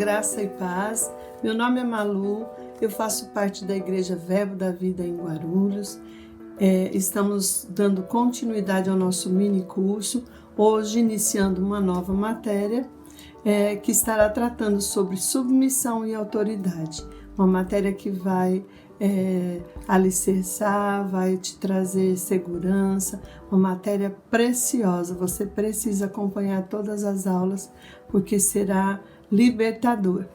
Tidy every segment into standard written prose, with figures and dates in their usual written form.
graça e paz. Meu nome é Malu, eu faço parte da Igreja Verbo da Vida em Guarulhos. Estamos dando continuidade ao nosso mini curso, hoje iniciando uma nova matéria que estará tratando sobre submissão e autoridade. Uma matéria que vai alicerçar, vai te trazer segurança, uma matéria preciosa. Você precisa acompanhar todas as aulas, porque será libertador.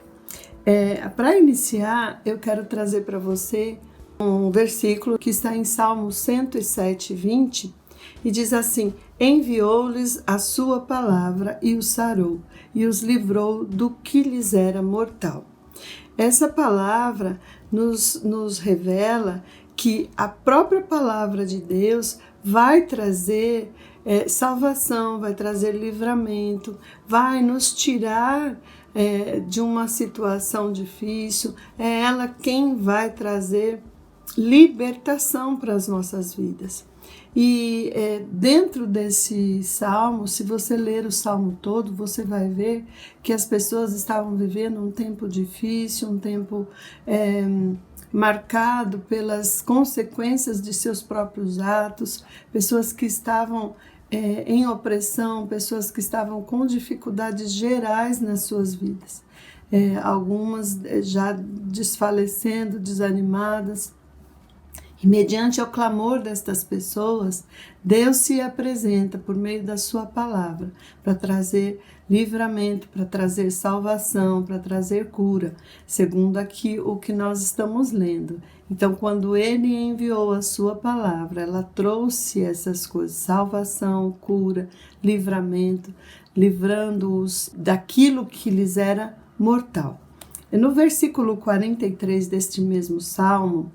Para iniciar, eu quero trazer para você um versículo que está em Salmo 107, 20, e diz assim: enviou-lhes a sua palavra e os sarou, e os livrou do que lhes era mortal. Essa palavra nos revela que a própria palavra de Deus vai trazer salvação, vai trazer livramento, vai nos tirar de uma situação difícil. É ela quem vai trazer libertação para as nossas vidas. E dentro desse salmo, se você ler o salmo todo, você vai ver que as pessoas estavam vivendo um tempo difícil, um tempo marcado pelas consequências de seus próprios atos, pessoas que estavam em opressão, pessoas que estavam com dificuldades gerais nas suas vidas. Algumas já desfalecendo, desanimadas. E mediante o clamor destas pessoas, Deus se apresenta por meio da sua palavra para trazer livramento, para trazer salvação, para trazer cura, segundo aqui o que nós estamos lendo. Então, quando ele enviou a sua palavra, ela trouxe essas coisas: salvação, cura, livramento, livrando-os daquilo que lhes era mortal. E no versículo 43 deste mesmo salmo,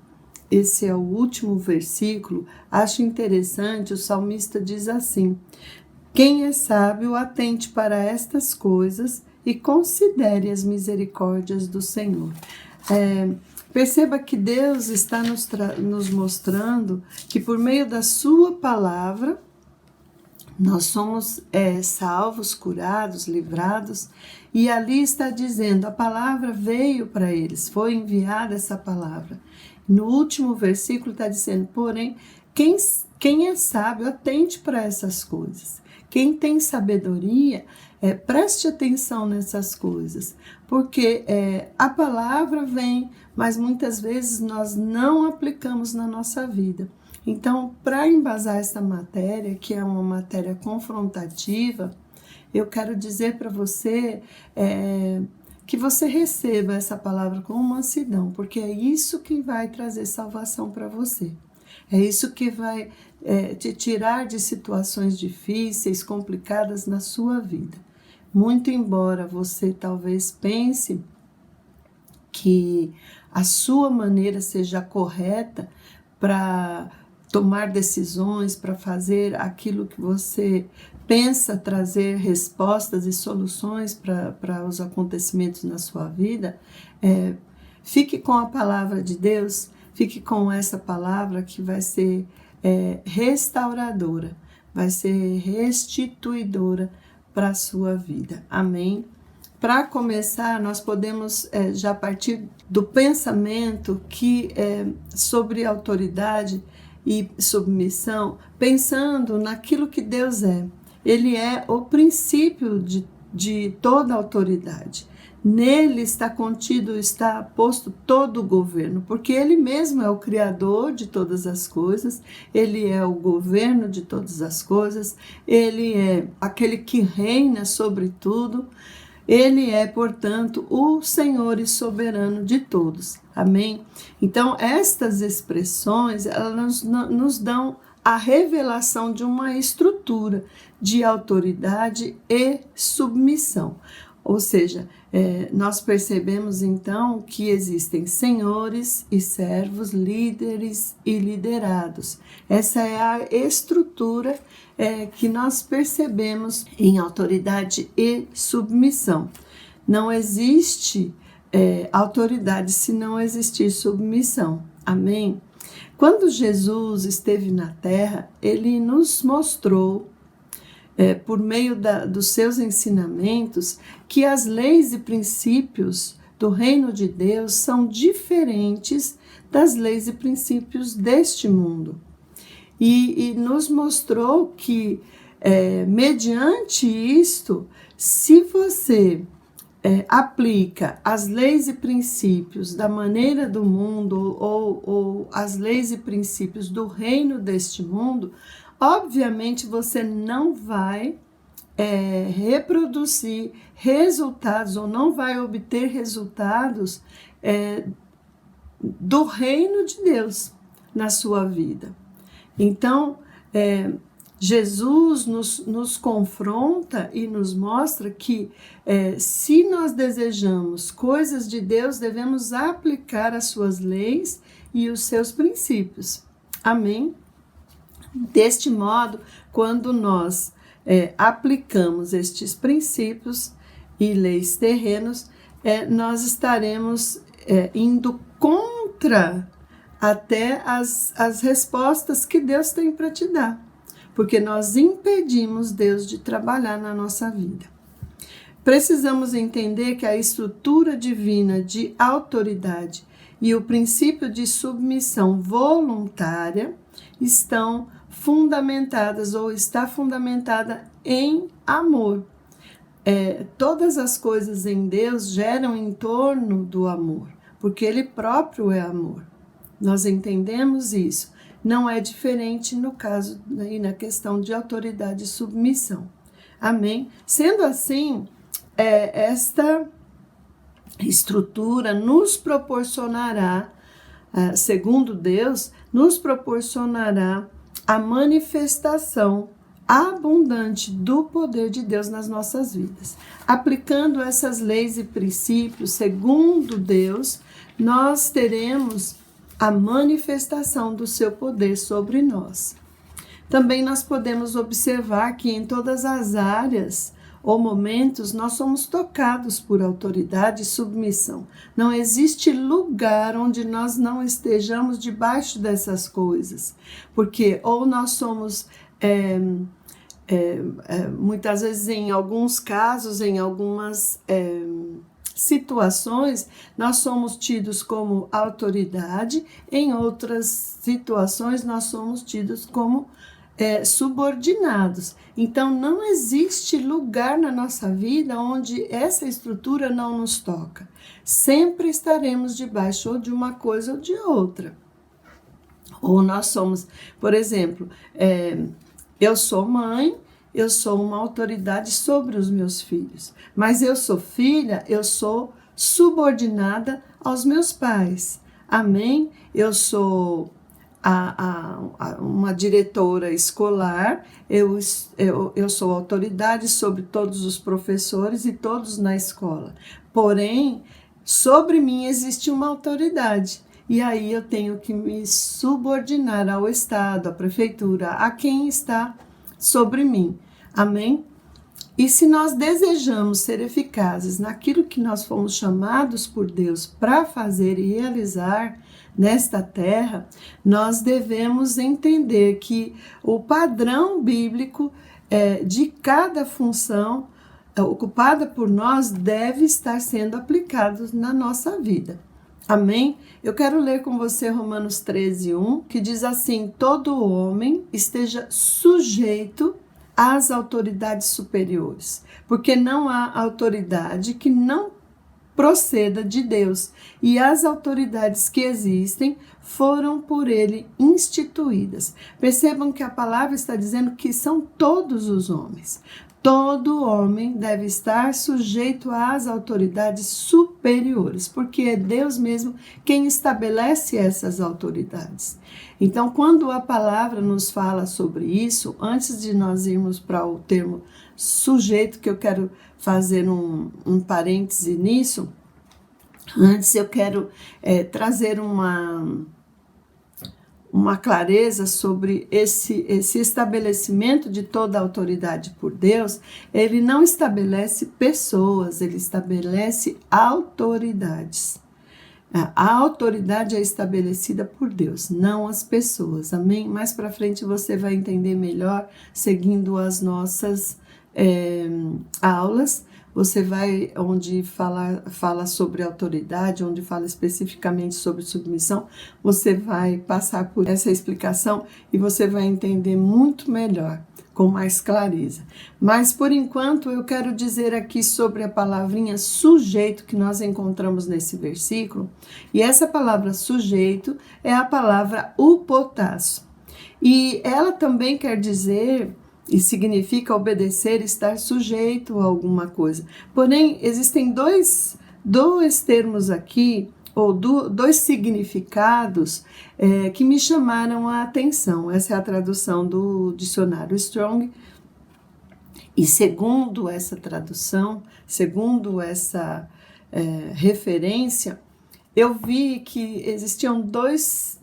esse é o último versículo, acho interessante, o salmista diz assim: quem é sábio, atente para estas coisas e considere as misericórdias do Senhor. Perceba que Deus está nos mostrando que por meio da sua palavra nós somos salvos, curados, livrados, e ali está dizendo, a palavra veio para eles, foi enviada essa palavra. No último versículo está dizendo, porém, quem é sábio, atente para essas coisas. Quem tem sabedoria, preste atenção nessas coisas, porque a palavra vem, mas muitas vezes nós não aplicamos na nossa vida. Então, para embasar essa matéria, que é uma matéria confrontativa, eu quero dizer para você que você receba essa palavra com mansidão, porque é isso que vai trazer salvação para você. É isso que vai te tirar de situações difíceis, complicadas na sua vida. Muito embora você talvez pense que a sua maneira seja correta para tomar decisões, para fazer aquilo que você pensa trazer respostas e soluções para os acontecimentos na sua vida, fique com a palavra de Deus, fique com essa palavra que vai ser restauradora, vai ser restituidora para a sua vida. Amém? Para começar, nós podemos já partir do pensamento que sobre autoridade e submissão, pensando naquilo que Deus é. Ele é o princípio de toda autoridade. Nele está contido, está posto todo o governo, porque ele mesmo é o criador de todas as coisas, ele é o governo de todas as coisas, ele é aquele que reina sobre tudo. Ele é, portanto, o Senhor e soberano de todos. Amém? Então, estas expressões, elas nos dão a revelação de uma estrutura de autoridade e submissão. Ou seja, nós percebemos então que existem senhores e servos, líderes e liderados. Essa é a estrutura que nós percebemos em autoridade e submissão. Não existe autoridade se não existir submissão. Amém? Quando Jesus esteve na terra, ele nos mostrou por meio dos seus ensinamentos, que as leis e princípios do reino de Deus são diferentes das leis e princípios deste mundo. E nos mostrou que, mediante isto, se você aplica as leis e princípios da maneira do mundo ou as leis e princípios do reino deste mundo, obviamente você não vai reproduzir resultados ou não vai obter resultados do reino de Deus na sua vida. Então, Jesus nos confronta e nos mostra que se nós desejamos coisas de Deus, devemos aplicar as suas leis e os seus princípios. Amém? Deste modo, quando nós aplicamos estes princípios e leis terrenos, nós estaremos indo contra até as respostas que Deus tem para te dar, porque nós impedimos Deus de trabalhar na nossa vida. Precisamos entender que a estrutura divina de autoridade e o princípio de submissão voluntária estão fundamentadas ou está fundamentada em amor. Todas as coisas em Deus geram em torno do amor, porque Ele próprio é amor. Nós entendemos isso. Não é diferente no caso e na questão de autoridade e submissão. Amém? Sendo assim, esta estrutura nos proporcionará, segundo Deus, nos proporcionará a manifestação abundante do poder de Deus nas nossas vidas. Aplicando essas leis e princípios, segundo Deus, nós teremos a manifestação do seu poder sobre nós. Também nós podemos observar que em todas as áreas ou momentos nós somos tocados por autoridade e submissão. Não existe lugar onde nós não estejamos debaixo dessas coisas, porque ou nós somos muitas vezes, em alguns casos, em algumas situações, nós somos tidos como autoridade, em outras situações nós somos tidos como subordinados. Então não existe lugar na nossa vida onde essa estrutura não nos toca. Sempre estaremos debaixo ou de uma coisa ou de outra. Ou nós somos, por exemplo, eu sou mãe, eu sou uma autoridade sobre os meus filhos, mas eu sou filha, eu sou subordinada aos meus pais. Amém? Eu sou uma diretora escolar, eu sou autoridade sobre todos os professores e todos na escola. Porém, sobre mim existe uma autoridade. E aí eu tenho que me subordinar ao Estado, à prefeitura, a quem está sobre mim. Amém? E se nós desejamos ser eficazes naquilo que nós fomos chamados por Deus para fazer e realizar nesta terra, nós devemos entender que o padrão bíblico de cada função ocupada por nós deve estar sendo aplicado na nossa vida. Amém? Eu quero ler com você Romanos 13:1, que diz assim: todo homem esteja sujeito às autoridades superiores, porque não há autoridade que não proceda de Deus, e as autoridades que existem foram por ele instituídas. Percebam que a palavra está dizendo que são todos os homens. Todo homem deve estar sujeito às autoridades superiores, porque é Deus mesmo quem estabelece essas autoridades. Então, quando a palavra nos fala sobre isso, antes de nós irmos para o termo sujeito, que eu quero fazer um parêntese nisso, antes eu quero trazer uma clareza sobre esse estabelecimento de toda a autoridade por Deus. Ele não estabelece pessoas, ele estabelece autoridades. A autoridade é estabelecida por Deus, não as pessoas, amém? Mais para frente você vai entender melhor, seguindo as nossas aulas. Você vai, onde fala sobre autoridade, onde fala especificamente sobre submissão, você vai passar por essa explicação e você vai entender muito melhor, com mais clareza. Mas, por enquanto, eu quero dizer aqui sobre a palavrinha sujeito que nós encontramos nesse versículo. E essa palavra sujeito é a palavra hupotasso. E ela também quer dizer e significa obedecer, estar sujeito a alguma coisa. Porém, existem dois termos aqui, ou dois significados que me chamaram a atenção. Essa é a tradução do dicionário Strong. E segundo essa tradução, segundo essa referência, eu vi que existiam dois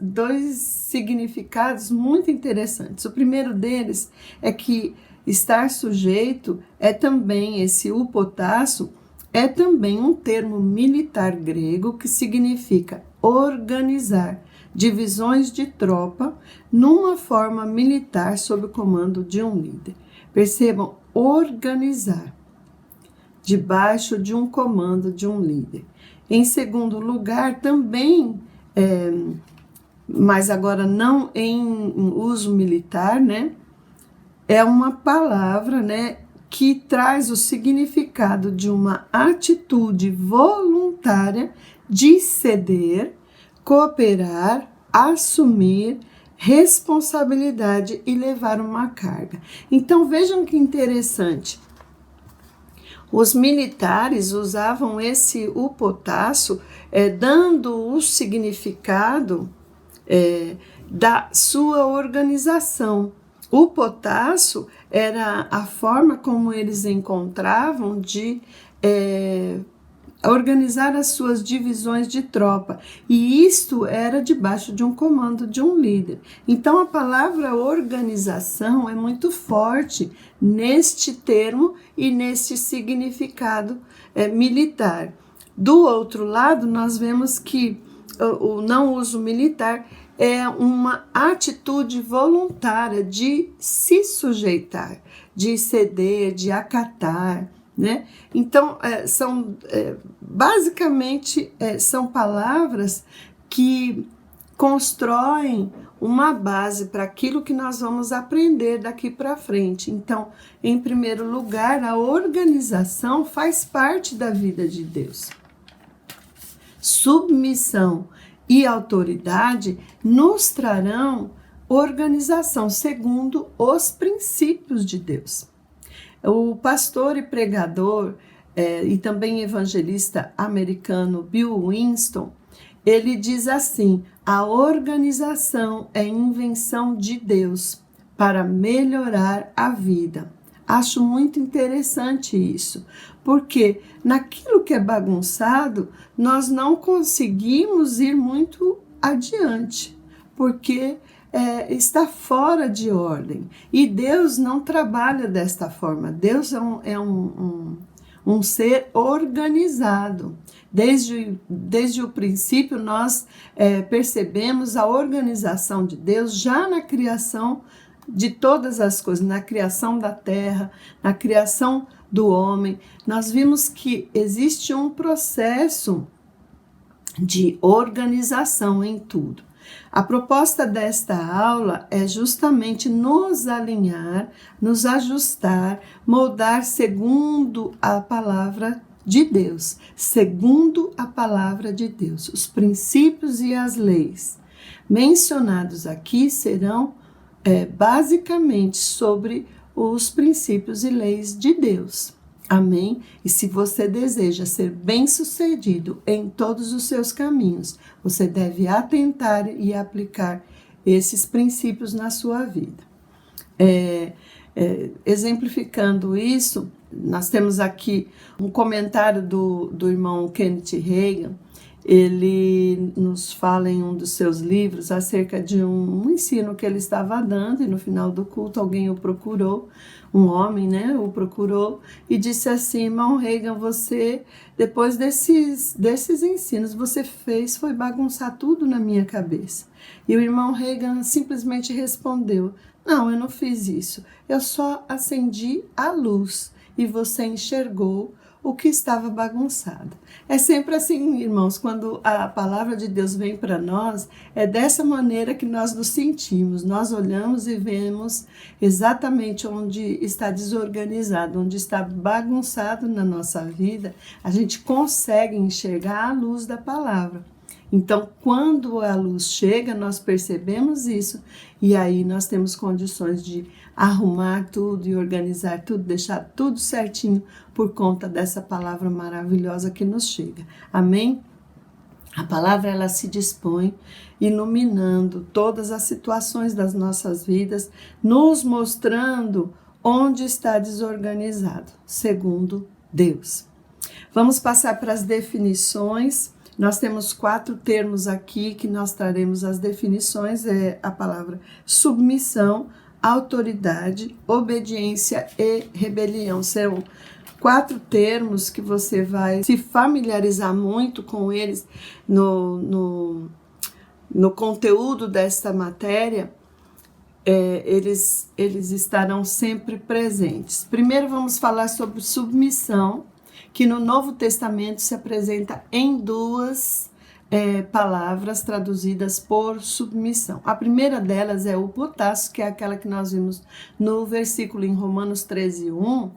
significados muito interessantes. O primeiro deles é que estar sujeito é também, esse hupotasso, é também um termo militar grego que significa organizar divisões de tropa numa forma militar sob o comando de um líder. Percebam, organizar debaixo de um comando de um líder. Em segundo lugar, também, mas agora não em uso militar, né? É uma palavra, né, que traz o significado de uma atitude voluntária de ceder, cooperar, assumir responsabilidade e levar uma carga. Então vejam que interessante. Os militares usavam esse hupotasso, dando o significado da sua organização. O hupotasso era a forma como eles encontravam de organizar as suas divisões de tropa. E isto era debaixo de um comando de um líder. Então a palavra organização é muito forte neste termo e neste significado militar. Do outro lado, nós vemos que o não uso militar é uma atitude voluntária de se sujeitar, de ceder, de acatar, né? Então, basicamente, são palavras que constroem uma base para aquilo que nós vamos aprender daqui para frente. Então, em primeiro lugar, a organização faz parte da vida de Deus. Submissão e autoridade nos trarão organização segundo os princípios de Deus. O pastor e pregador e também evangelista americano Bill Winston, ele diz assim: a organização é invenção de Deus para melhorar a vida. Acho muito interessante isso, porque naquilo que é bagunçado, nós não conseguimos ir muito adiante, porque está fora de ordem. E Deus não trabalha desta forma. Deus é um ser organizado. Desde o princípio, nós percebemos a organização de Deus já na criação de todas as coisas, na criação da terra, na criação do homem. Nós vimos que existe um processo de organização em tudo. A proposta desta aula é justamente nos alinhar, nos ajustar, moldar segundo a palavra de Deus, segundo a palavra de Deus. Os princípios e as leis mencionados aqui serão basicamente sobre os princípios e leis de Deus. Amém? E se você deseja ser bem-sucedido em todos os seus caminhos, você deve atentar e aplicar esses princípios na sua vida. Exemplificando isso, nós temos aqui um comentário do irmão Kenneth Hagin. ele nos fala em um dos seus livros acerca de um ensino que ele estava dando, e no final do culto alguém o procurou, um homem, né, o procurou e disse assim: irmão Reagan, você, depois desses ensinos, você foi bagunçar tudo na minha cabeça. E o irmão Reagan simplesmente respondeu: não, eu não fiz isso, eu só acendi a luz e você enxergou o que estava bagunçado. É sempre assim, irmãos, quando a palavra de Deus vem para nós, é dessa maneira que nós nos sentimos. Nós olhamos e vemos exatamente onde está desorganizado, onde está bagunçado na nossa vida, a gente consegue enxergar a luz da palavra. Então, quando a luz chega, nós percebemos isso e aí nós temos condições de arrumar tudo e organizar tudo, deixar tudo certinho por conta dessa palavra maravilhosa que nos chega. Amém? A palavra, ela se dispõe iluminando todas as situações das nossas vidas, nos mostrando onde está desorganizado, segundo Deus. Vamos passar para as definições. Nós temos 4 termos aqui que nós traremos as definições, é a palavra submissão, autoridade, obediência e rebelião. São 4 termos que você vai se familiarizar muito com eles no conteúdo desta matéria. Eles estarão sempre presentes. Primeiro vamos falar sobre submissão, que no Novo Testamento se apresenta em 2 palavras traduzidas por submissão. A primeira delas é o potássio, que é aquela que nós vimos no versículo em Romanos 13:1,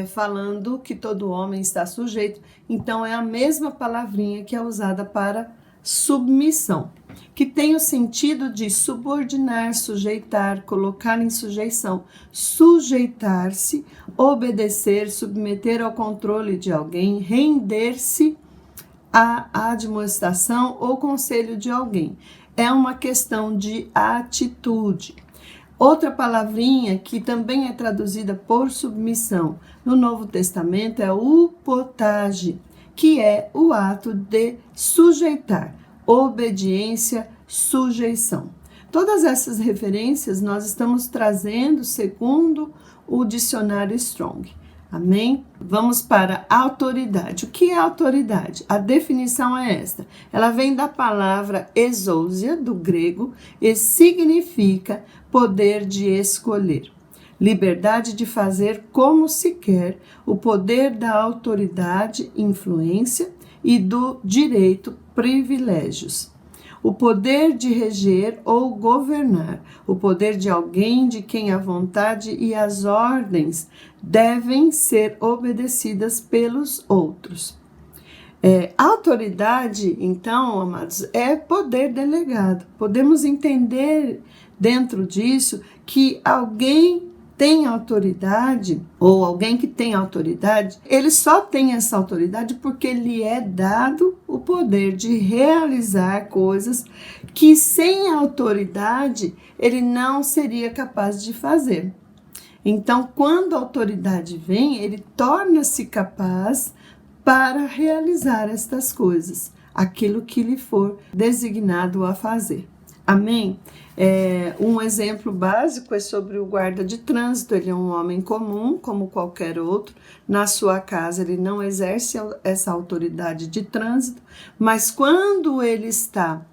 falando que todo homem está sujeito. Então é a mesma palavrinha que é usada para submissão, que tem o sentido de subordinar, sujeitar, colocar em sujeição, sujeitar-se, obedecer, submeter ao controle de alguém, render-se à admoestação ou conselho de alguém. É uma questão de atitude. Outra palavrinha que também é traduzida por submissão no Novo Testamento é o potage, que é o ato de sujeitar, obediência, sujeição. Todas essas referências nós estamos trazendo segundo o dicionário Strong. Amém? Vamos para a autoridade. O que é autoridade? A definição é esta. Ela vem da palavra exousia, do grego, e significa poder de escolher, liberdade de fazer como se quer, o poder da autoridade, influência, e do direito, privilégios. O poder de reger ou governar, o poder de alguém de quem a vontade e as ordens devem ser obedecidas pelos outros. Autoridade, então, amados, é poder delegado. Podemos entender dentro disso que alguém tem autoridade, ou alguém que tem autoridade, ele só tem essa autoridade porque lhe é dado o poder de realizar coisas que sem autoridade ele não seria capaz de fazer. Então, quando a autoridade vem, ele torna-se capaz para realizar estas coisas, aquilo que lhe for designado a fazer. Amém? Um exemplo básico é sobre o guarda de trânsito. Ele é um homem comum, como qualquer outro. Na sua casa, ele não exerce essa autoridade de trânsito, mas quando ele está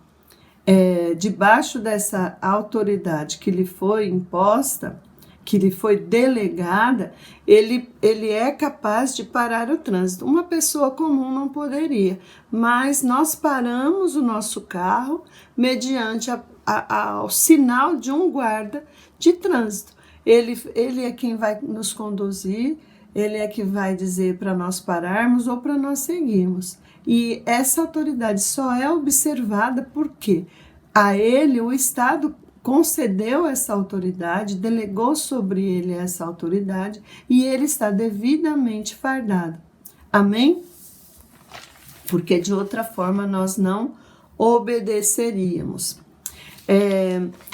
debaixo dessa autoridade que lhe foi imposta, que lhe foi delegada, ele é capaz de parar o trânsito. Uma pessoa comum não poderia, mas nós paramos o nosso carro mediante ao sinal de um guarda de trânsito. Ele é quem vai nos conduzir, ele é que vai dizer para nós pararmos ou para nós seguirmos. E essa autoridade só é observada porque a ele o Estado concedeu essa autoridade, delegou sobre ele essa autoridade e ele está devidamente fardado. Amém? Porque de outra forma nós não obedeceríamos.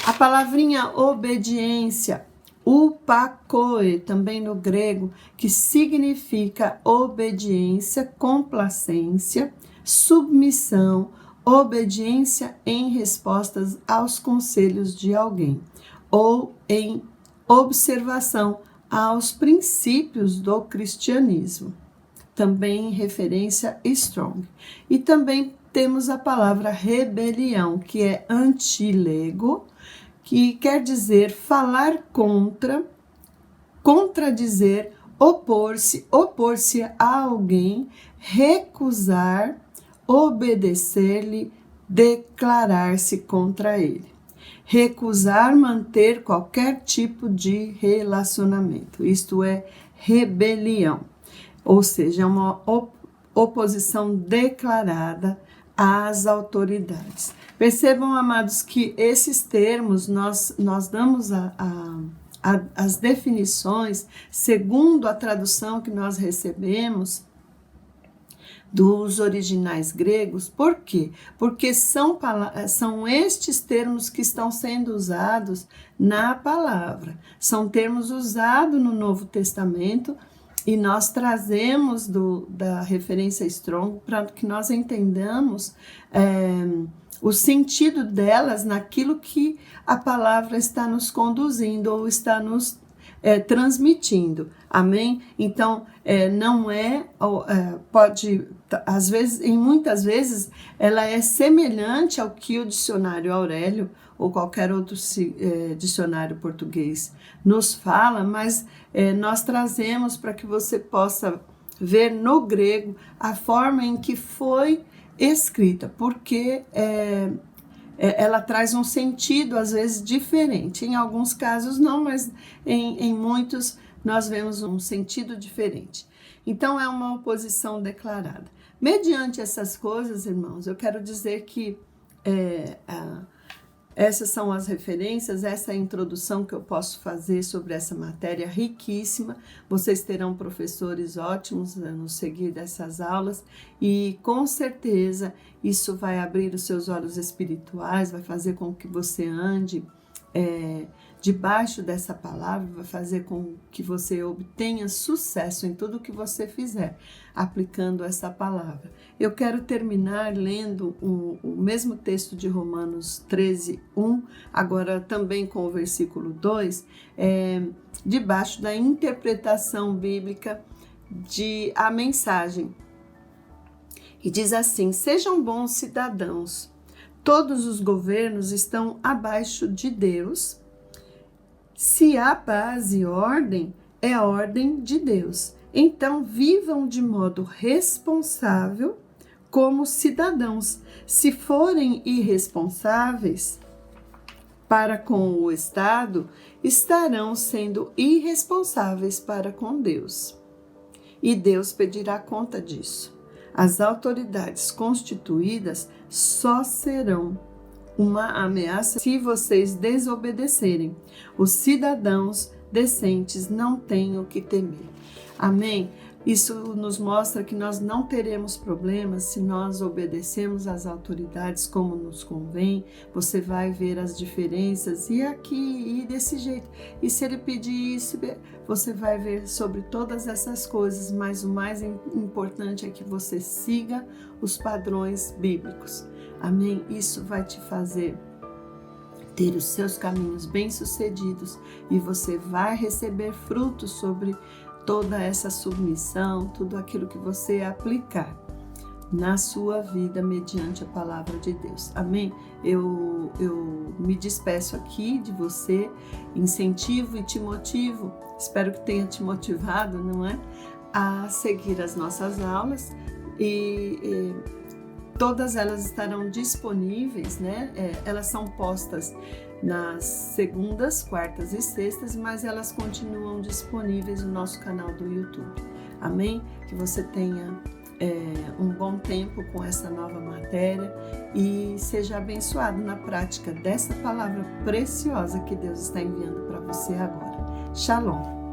A palavrinha obediência, upakoe, também no grego, que significa obediência, complacência, submissão, obediência em respostas aos conselhos de alguém, ou em observação aos princípios do cristianismo. Também em referência Strong. E também temos a palavra rebelião, que é antilego, que quer dizer falar contra, contradizer, opor-se a alguém, recusar, obedecer-lhe, declarar-se contra ele. Recusar manter qualquer tipo de relacionamento, isto é rebelião, ou seja, é uma oposição declarada às autoridades. Percebam, amados, que esses termos nós damos as definições segundo a tradução que nós recebemos dos originais gregos. Por quê? Porque são estes termos que estão sendo usados na palavra. São termos usados no Novo Testamento e nós trazemos da referência Strong para que nós entendamos o sentido delas naquilo que a palavra está nos conduzindo ou está nos transmitindo. Amém? Então, não pode, às vezes, muitas vezes, ela é semelhante ao que o dicionário Aurélio ou qualquer outro dicionário português nos fala, mas nós trazemos para que você possa ver no grego a forma em que foi escrita, porque ela traz um sentido, às vezes, diferente. Em alguns casos não, mas em muitos nós vemos um sentido diferente. Então, é uma oposição declarada. Mediante essas coisas, irmãos, eu quero dizer que essas são as referências, essa é a introdução que eu posso fazer sobre essa matéria riquíssima. Vocês terão professores ótimos no seguir dessas aulas e com certeza isso vai abrir os seus olhos espirituais, vai fazer com que você ande debaixo dessa palavra, vai fazer com que você obtenha sucesso em tudo que você fizer, aplicando essa palavra. Eu quero terminar lendo o mesmo texto de Romanos 13:1, agora também com o versículo 2, debaixo da interpretação bíblica de a mensagem. E diz assim: sejam bons cidadãos, todos os governos estão abaixo de Deus. Se há paz e ordem, é a ordem de Deus. Então, vivam de modo responsável como cidadãos. Se forem irresponsáveis para com o Estado, estarão sendo irresponsáveis para com Deus. E Deus pedirá conta disso. As autoridades constituídas só serão uma ameaça se vocês desobedecerem. Os cidadãos decentes não têm o que temer. Amém? Isso nos mostra que nós não teremos problemas se nós obedecemos às autoridades como nos convém. Você vai ver as diferenças e aqui e desse jeito. E se ele pedir isso, você vai ver sobre todas essas coisas, mas o mais importante é que você siga os padrões bíblicos. Amém? Isso vai te fazer ter os seus caminhos bem-sucedidos e você vai receber frutos sobre toda essa submissão, tudo aquilo que você aplicar na sua vida mediante a palavra de Deus. Amém? Eu me despeço aqui de você, incentivo e te motivo, espero que tenha te motivado, não é? A seguir as nossas aulas e todas elas estarão disponíveis, né? Elas são postas nas segundas, quartas e sextas, mas elas continuam disponíveis no nosso canal do YouTube. Amém? Que você tenha um bom tempo com essa nova matéria e seja abençoado na prática dessa palavra preciosa que Deus está enviando para você agora. Shalom!